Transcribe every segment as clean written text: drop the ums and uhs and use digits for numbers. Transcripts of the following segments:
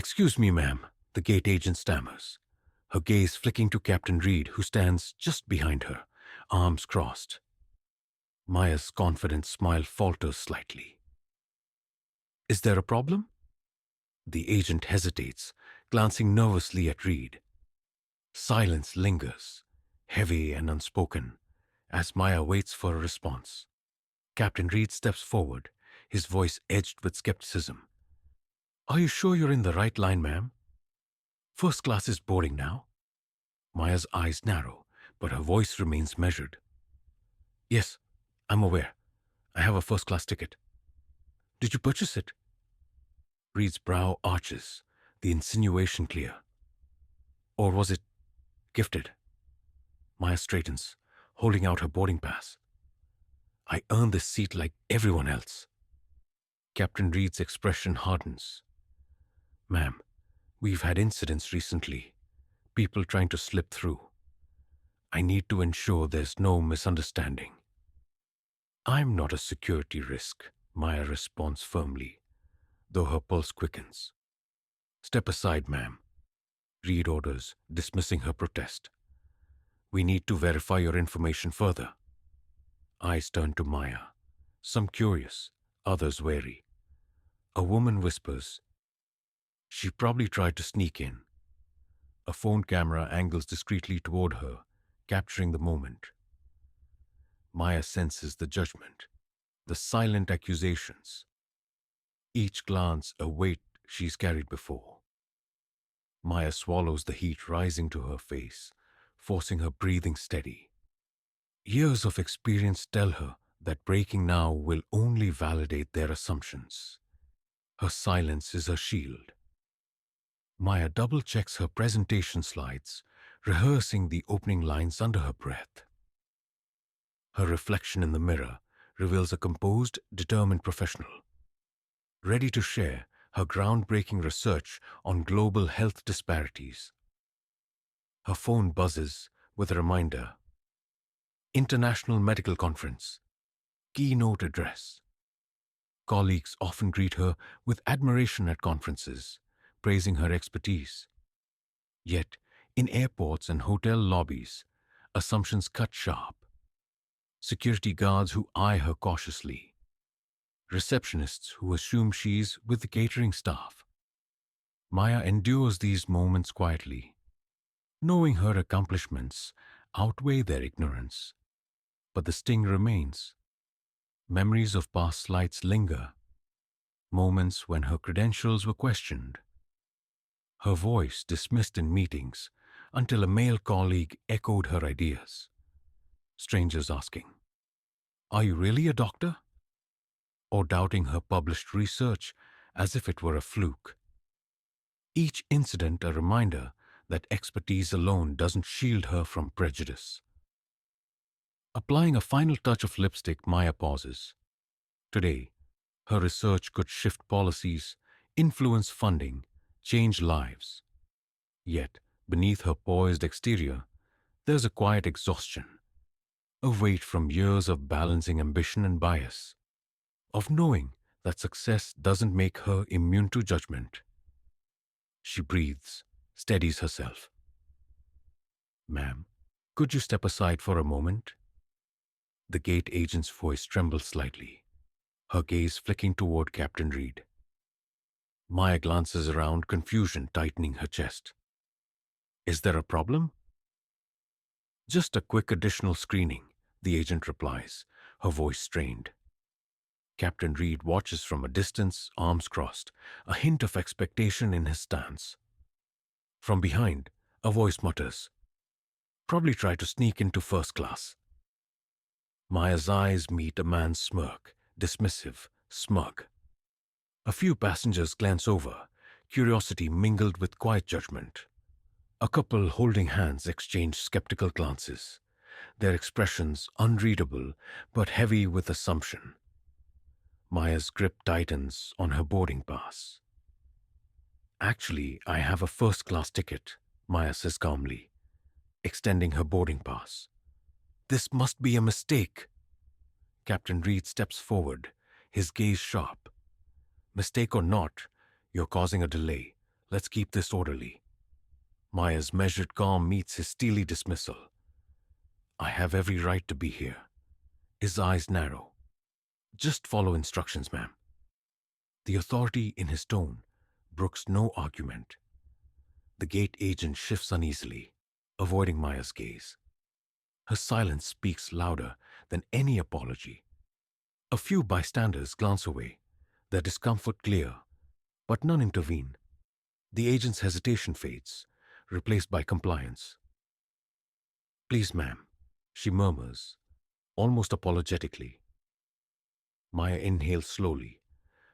"Excuse me, ma'am," the gate agent stammers, her gaze flicking to Captain Reed, who stands just behind her, arms crossed. Maya's confident smile falters slightly. "Is there a problem?" The agent hesitates, glancing nervously at Reed. Silence lingers, heavy and unspoken, as Maya waits for a response. Captain Reed steps forward, his voice edged with skepticism. "Are you sure you're in the right line, ma'am? First class is boarding now." Maya's eyes narrow, but her voice remains measured. "Yes, I'm aware. I have a first-class ticket." "Did you purchase it?" Reed's brow arches, the insinuation clear. "Or was it gifted?" Maya straightens, holding out her boarding pass. "I earned this seat like everyone else." Captain Reed's expression hardens. "Ma'am, we've had incidents recently. People trying to slip through. I need to ensure there's no misunderstanding." "I'm not a security risk," Maya responds firmly, though her pulse quickens. "Step aside, ma'am," Reed orders, dismissing her protest. "We need to verify your information further." Eyes turn to Maya, some curious, others wary. A woman whispers, "She probably tried to sneak in." A phone camera angles discreetly toward her, capturing the moment. Maya senses the judgment, the silent accusations. Each glance a weight she's carried before. Maya swallows the heat rising to her face, forcing her breathing steady. Years of experience tell her that breaking now will only validate their assumptions. Her silence is her shield. Maya double-checks her presentation slides, rehearsing the opening lines under her breath. Her reflection in the mirror reveals a composed, determined professional, ready to share her groundbreaking research on global health disparities. Her phone buzzes with a reminder. International Medical Conference. Keynote address. Colleagues often greet her with admiration at conferences, praising her expertise. Yet, in airports and hotel lobbies, assumptions cut sharp. Security guards who eye her cautiously. Receptionists who assume she's with the catering staff. Maya endures these moments quietly, knowing her accomplishments outweigh their ignorance. But the sting remains. Memories of past slights linger, moments when her credentials were questioned. Her voice dismissed in meetings until a male colleague echoed her ideas. Strangers asking, "Are you really a doctor?" Or doubting her published research as if it were a fluke. Each incident a reminder that expertise alone doesn't shield her from prejudice. Applying a final touch of lipstick, Maya pauses. Today, her research could shift policies, influence funding, change lives. Yet, beneath her poised exterior, there's a quiet exhaustion, a weight from years of balancing ambition and bias, of knowing that success doesn't make her immune to judgment. She breathes, steadies herself. "Ma'am, could you step aside for a moment?" The gate agent's voice trembles slightly, her gaze flicking toward Captain Reed. Maya glances around, confusion tightening her chest. "Is there a problem?" "Just a quick additional screening," the agent replies, her voice strained. Captain Reed watches from a distance, arms crossed, a hint of expectation in his stance. From behind, a voice mutters, "Probably tried to sneak into first class." Maya's eyes meet a man's smirk, dismissive, smug. A few passengers glance over, curiosity mingled with quiet judgment. A couple holding hands exchange skeptical glances, their expressions unreadable but heavy with assumption. Maya's grip tightens on her boarding pass. "Actually, I have a first-class ticket," Maya says calmly, extending her boarding pass. "This must be a mistake." Captain Reed steps forward, his gaze sharp. "Mistake or not, you're causing a delay, Let's keep this orderly. Maya's measured calm meets his steely dismissal. I have every right to be here. His eyes narrow. Just follow instructions, ma'am. The authority in his tone brooks no argument. The gate agent shifts uneasily, avoiding Maya's gaze. Her silence speaks louder than any apology. A few bystanders glance away, their discomfort clear, but none intervene. The agent's hesitation fades, replaced by compliance. Please, ma'am, she murmurs, almost apologetically. Maya inhales slowly,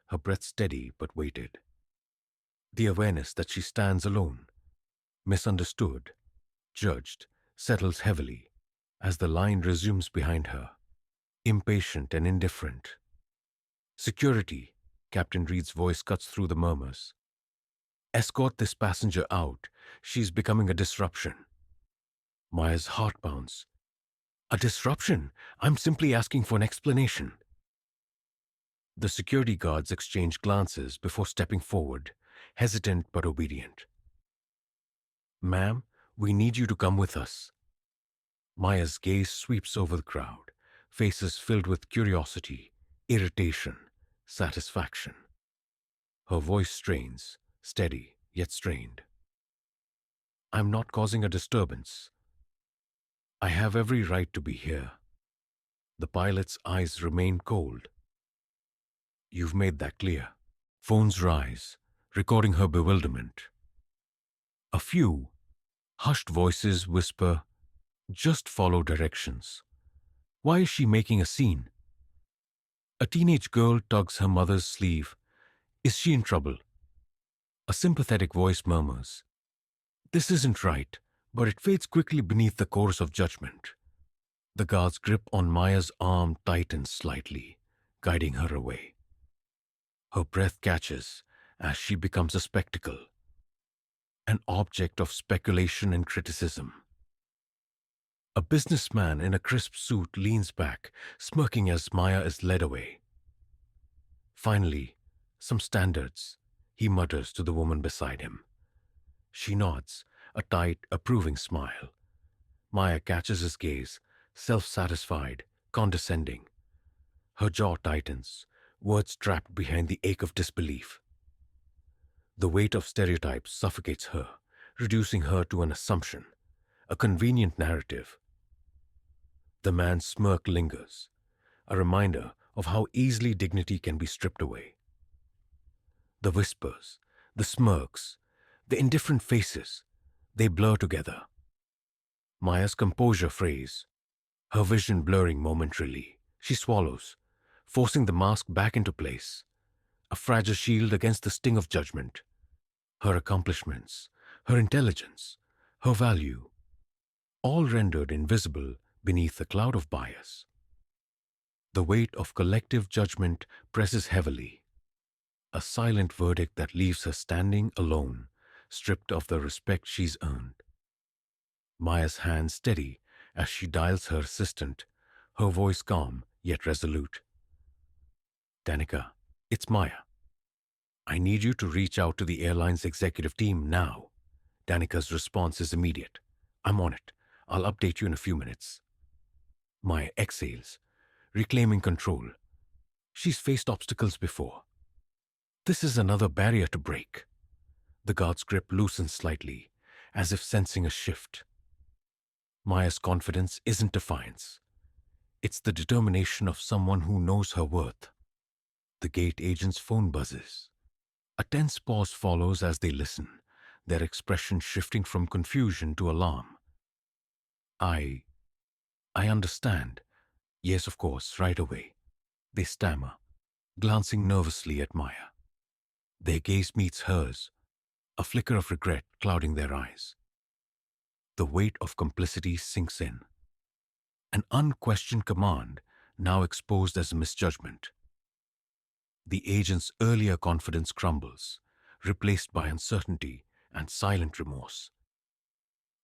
her breath steady but weighted. The awareness that she stands alone, misunderstood, judged, settles heavily as the line resumes behind her, impatient and indifferent. Security, Captain Reed's voice cuts through the murmurs. Escort this passenger out. She's becoming a disruption. Maya's heart pounds. A disruption? I'm simply asking for an explanation. The security guards exchange glances before stepping forward, hesitant but obedient. Ma'am, we need you to come with us. Maya's gaze sweeps over the crowd, faces filled with curiosity, irritation, satisfaction. Her voice strains, steady yet strained. I'm not causing a disturbance. I have every right to be here. The pilot's eyes remain cold. You've made that clear. Phones rise, recording her bewilderment. A few hushed voices whisper, just follow directions. Why is she making a scene? A teenage girl tugs her mother's sleeve. Is she in trouble? A sympathetic voice murmurs, this isn't right, but it fades quickly beneath the chorus of judgment. The guard's grip on Maya's arm tightens slightly, guiding her away. Her breath catches as she becomes a spectacle, an object of speculation and criticism. A businessman in a crisp suit leans back, smirking as Maya is led away. Finally, some standards, he mutters to the woman beside him. She nods, a tight, approving smile. Maya catches his gaze, self-satisfied, condescending. Her jaw tightens, words trapped behind the ache of disbelief. The weight of stereotypes suffocates her, reducing her to an assumption, a convenient narrative. The man's smirk lingers, a reminder of how easily dignity can be stripped away. The whispers, the smirks, the indifferent faces, they blur together. Maya's composure frays, her vision blurring momentarily. She swallows, forcing the mask back into place, a fragile shield against the sting of judgment. Her accomplishments, her intelligence, her value, all rendered invisible beneath the cloud of bias. The weight of collective judgment presses heavily, a silent verdict that leaves her standing alone, stripped of the respect she's earned. Maya's hand steady as she dials her assistant, her voice calm yet resolute. Danica, it's Maya. I need you to reach out to the airline's executive team now. Danica's response is immediate. I'm on it. I'll update you in a few minutes. Maya exhales, reclaiming control. She's faced obstacles before. This is another barrier to break. The guard's grip loosens slightly, as if sensing a shift. Maya's confidence isn't defiance. It's the determination of someone who knows her worth. The gate agent's phone buzzes. A tense pause follows as they listen, their expression shifting from confusion to alarm. I understand. Yes, of course, right away. They stammer, glancing nervously at Maya. Their gaze meets hers, a flicker of regret clouding their eyes. The weight of complicity sinks in. An unquestioned command, now exposed as a misjudgment. The agent's earlier confidence crumbles, replaced by uncertainty and silent remorse.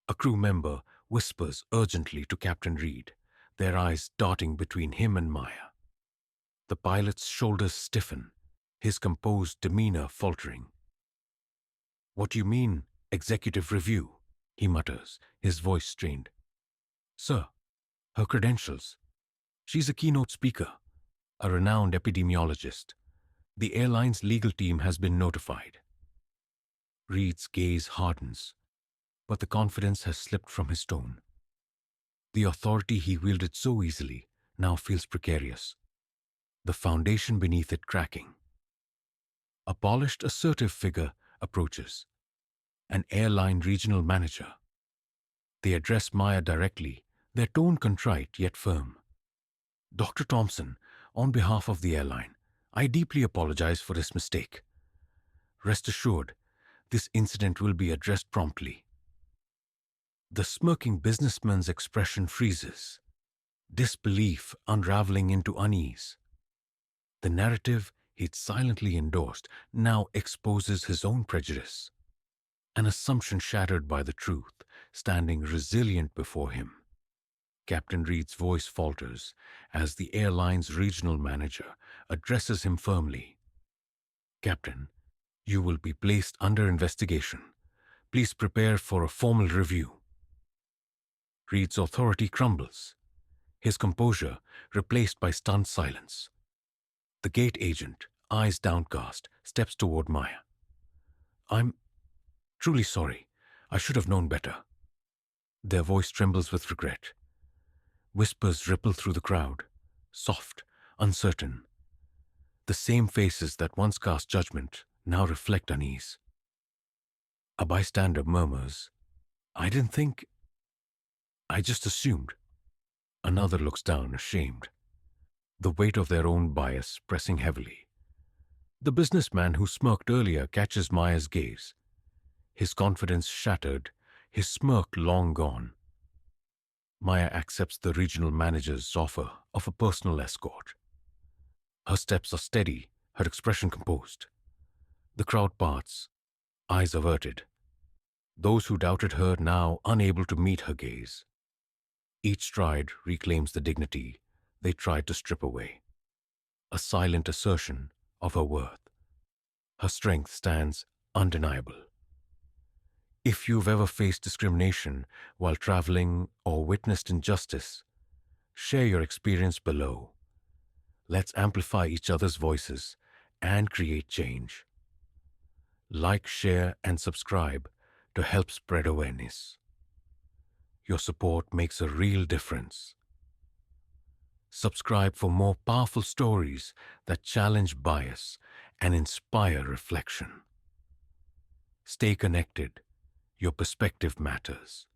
A crew member whispers urgently to Captain Reed, their eyes darting between him and Maya. The pilot's shoulders stiffen, his composed demeanor faltering. What do you mean, executive review? He mutters, his voice strained. Sir, her credentials. She's a keynote speaker, a renowned epidemiologist. The airline's legal team has been notified. Reed's gaze hardens, but the confidence has slipped from his tone. The authority he wielded so easily now feels precarious, the foundation beneath it cracking. A polished, assertive figure approaches, an airline regional manager. They address Maya directly, their tone contrite yet firm. Dr. Thompson, on behalf of the airline, I deeply apologize for this mistake. Rest assured, this incident will be addressed promptly. The smirking businessman's expression freezes, disbelief unraveling into unease. The narrative he'd silently endorsed now exposes his own prejudice, an assumption shattered by the truth, standing resilient before him. Captain Reed's voice falters as the airline's regional manager addresses him firmly. Captain, you will be placed under investigation. Please prepare for a formal review. Reed's authority crumbles, his composure replaced by stunned silence. The gate agent, eyes downcast, steps toward Maya. I'm truly sorry. I should have known better. Their voice trembles with regret. Whispers ripple through the crowd, soft, uncertain. The same faces that once cast judgment now reflect unease. A bystander murmurs, I didn't think. I just assumed. Another looks down, ashamed, the weight of their own bias pressing heavily. The businessman who smirked earlier catches Maya's gaze, his confidence shattered, his smirk long gone. Maya accepts the regional manager's offer of a personal escort. Her steps are steady, her expression composed. The crowd parts, eyes averted. Those who doubted her now unable to meet her gaze. Each stride reclaims the dignity they tried to strip away, a silent assertion of her worth. Her strength stands undeniable. If you've ever faced discrimination while traveling or witnessed injustice, share your experience below. Let's amplify each other's voices and create change. Like, share, and subscribe to help spread awareness. Your support makes a real difference. Subscribe for more powerful stories that challenge bias and inspire reflection. Stay connected. Your perspective matters.